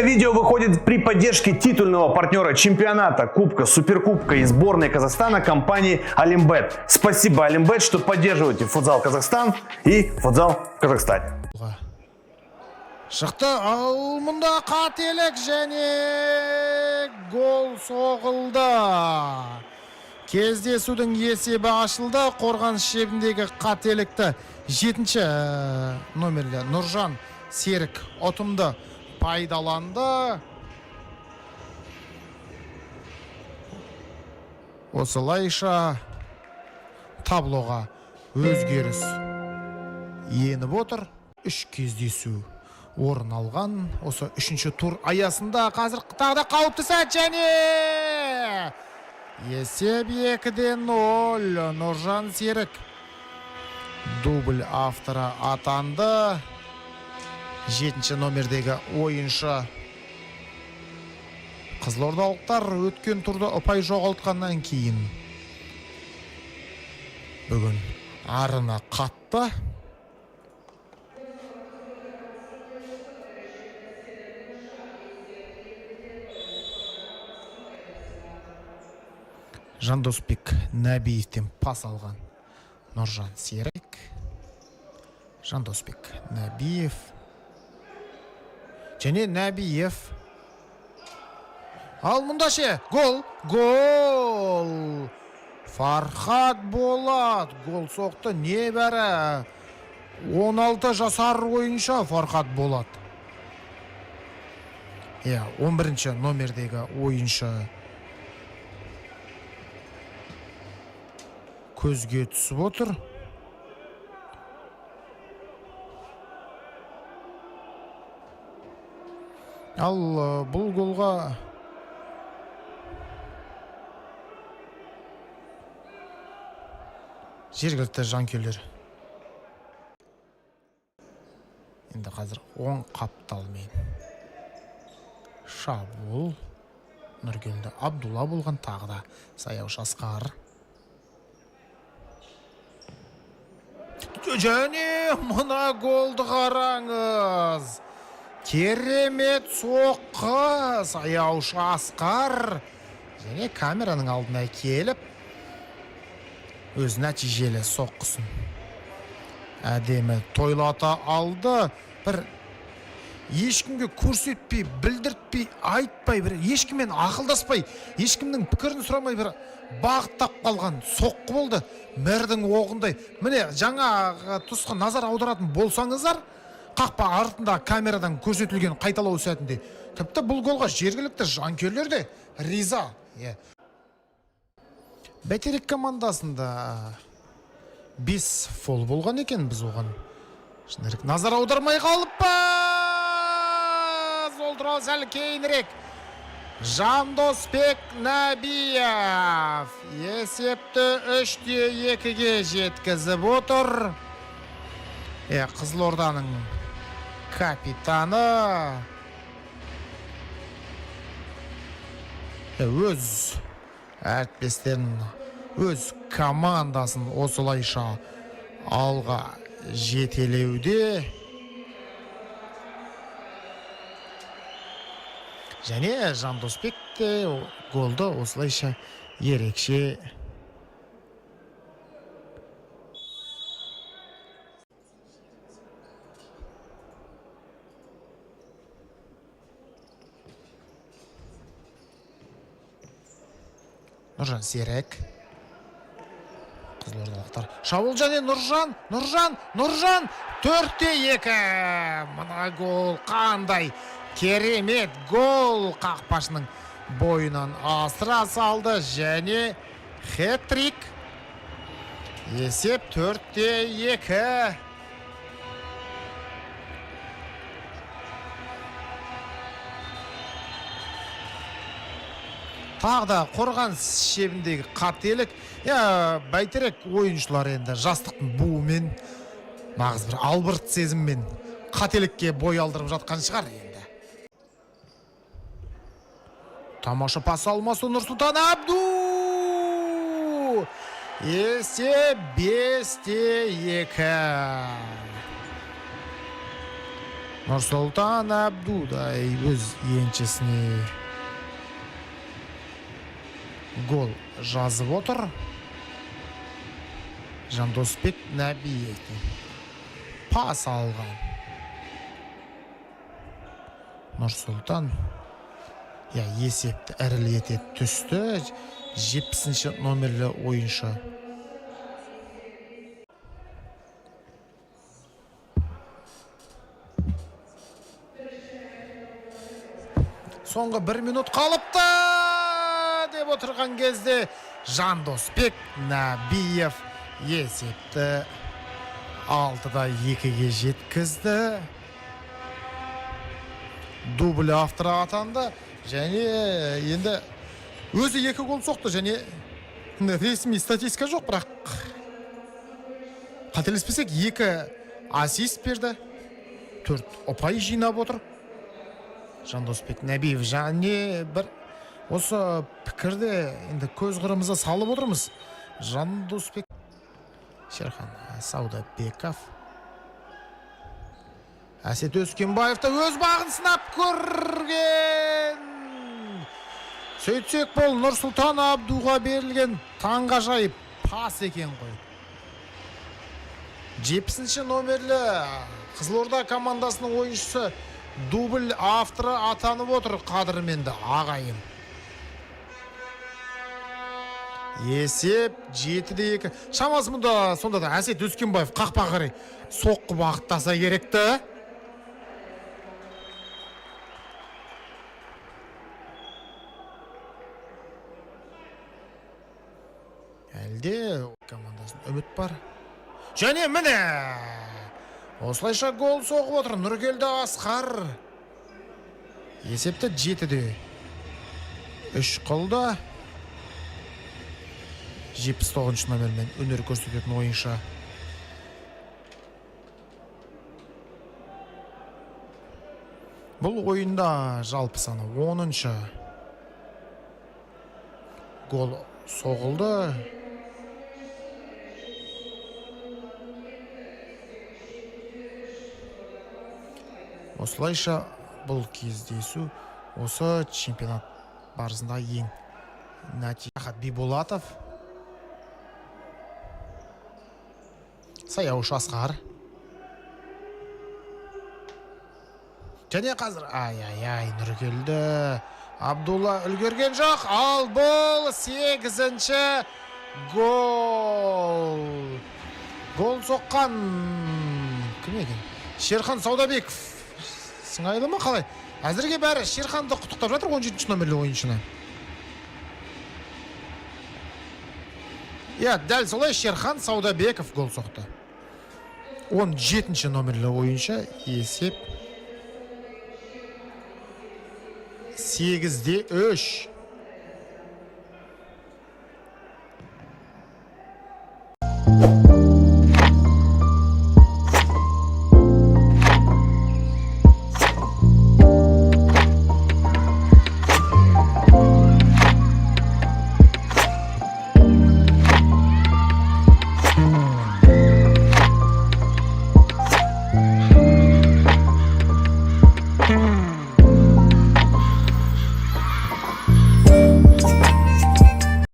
видео выходит при поддержке титульного партнера чемпионата, кубка, суперкубка и сборной Казахстана компании Олимбет. Спасибо, Олимбет, что поддерживаете футзал Казахстан и футзал в Казахстане. Шықты, ал мұнда қателік және гол соғылды. Кездесудің есебі ашылды. Қорғаныс шебіндегі қателікті 7-ші номерлі Нұржан Серік ұтымды пайдаланды. Осылайша таблоға өзгеріс еніп отыр. 3 кездесу орын алған. Осы 3-ші тур аясында қазір тағы да қауіпті сәт және есеп 2-0. Нұржан Серік дубль авторы атанды. 7-ші номердегі ойыншы. Қызылордалықтар өткен турда ұпай жоғалтқаннан кейін бүгін арына қатты. Жандосбек Нәбиевтен пас алған Нұржан Серік. Жандосбек Нәбиев. Және Нәбиев. Ал мұнда ше, гол! Гол! Фархат Болат гол соқты. Небәрі 16 жасар ойынша Фархат Болат. 11-ші номердегі ойыншы көзге түсіп отыр. Ал бұл голға жергілікті жанкүйерлер енді қазір оң қапталмен шабуыл. Нұргелді Абдулла болған, тағы да Саяуш Асқар. Және мұна голды қараңыз. Керемет соққы. Саяуш Асқар. Және камераның алдына келіп, өз нәтижелі соққысын әдемі тойлата алды. Бір ешкімге көрсетпей, білдіртпей, айтпай, бір ешкіммен ақылдаспай, ешкімнің пікірін сұрамай бір бағыттап қалған соққы болды. Мәрдің оғындай. Міне жаңа тұсқа назар аударатын болсаңыздар, қақпа артында камерадан көрсетілген қайталау сәтінде тіпті бұл голға жергілікті жанкүйерлер де риза. Бәйтерек командасында 5 фол болған екен, біз оған назар аудармай қалып па! Ол туралы сәл кейінірек. Жандосбек Нәбиев есепті 3-2-ге жеткізіп отыр. Қызылорданың капитаны өз әріптестерін, өз командасын осылайша алға жетелеуде. Және Жандосбек те голды осылайша ерекше Нұржан Серік. Қызылордалықтар шабуыл және Нұржан 4-2. Мұна гол қандай керемет гол. Қақпашының бойынан асыра салды және хет-трик. Есеп 4-2. Тағда қорғаныс шебіндегі қателік. Бәйтерек ойыншылар енді жастықтың буымен, нағыз бір албырт сезіммен қателікке бой алдырып жатқан шығар енді. Тамаша пас алмасу Нұрсұлтан Абду. Есеп 5-2. Нұрсұлтан Абдудай өз еншісіне гол жазып отыр. Жандосбек Нәбиевтен пас алған. Нұрсұлтан есепті ірілете түсті. 70-ші номерлі ойыншы. Соңғы 1 минут қалыпты деп отырған кезде Жандосбек Нәбиев есепті 6-2-ге жеткізді. Дубль авторы атанды. Және енді өзі 2 гол соқты. Және ресми статистика жоқ, бірақ қателеспесек 2 ассист берді. 4 ұпай жинап отыр. Жандосбек Нәбиев. Және бір осы пікірде енді көз қырымызды салып отырмыз. Жандосбек Шерхан Саудабеков. Әсет Өскенбаевты өз бағын сынап көрген. Сөйтсек бұл Нұрсұлтан Абдуға берілген таңғажайып пас екен ғой. 70-ші номерлі Қызылорда командасының ойыншысы дубль авторы атанып отыр қадірменді ағайын. Есеп 7-2. Шамасы мұнда сонда да Әсет Өскенбаев қақпаға қарай соққы бағыттаса керекті. Әлде командасын үміт бар. Және міне осылайша гол соғып отыр Нұргелді Асқар. Есепті 7-3 қылды. 79 номермен өнер көрсететін ойыншы. Бұл ойында жалпы саны 10-шы гол соғылды. Осылайша бұл кездесу осы чемпионат барысында ең нәтиже. Биболатов, Саяуш Асқар. Және қазір Нұргелді Абдулла үлгерген жоқ. Ал бұл 8-ші гол. Гол соққан кім екен? Шерхан Саудабеков. Сыңайлы ма қалай? Әзірге бәрі Шерханды құттықтап жатыр 17-ші номерлі ойыншыны. Дәл солай Шерхан Саудабеков гол соқты. 17-ші номерлі ойыншы. Есеп 8-3.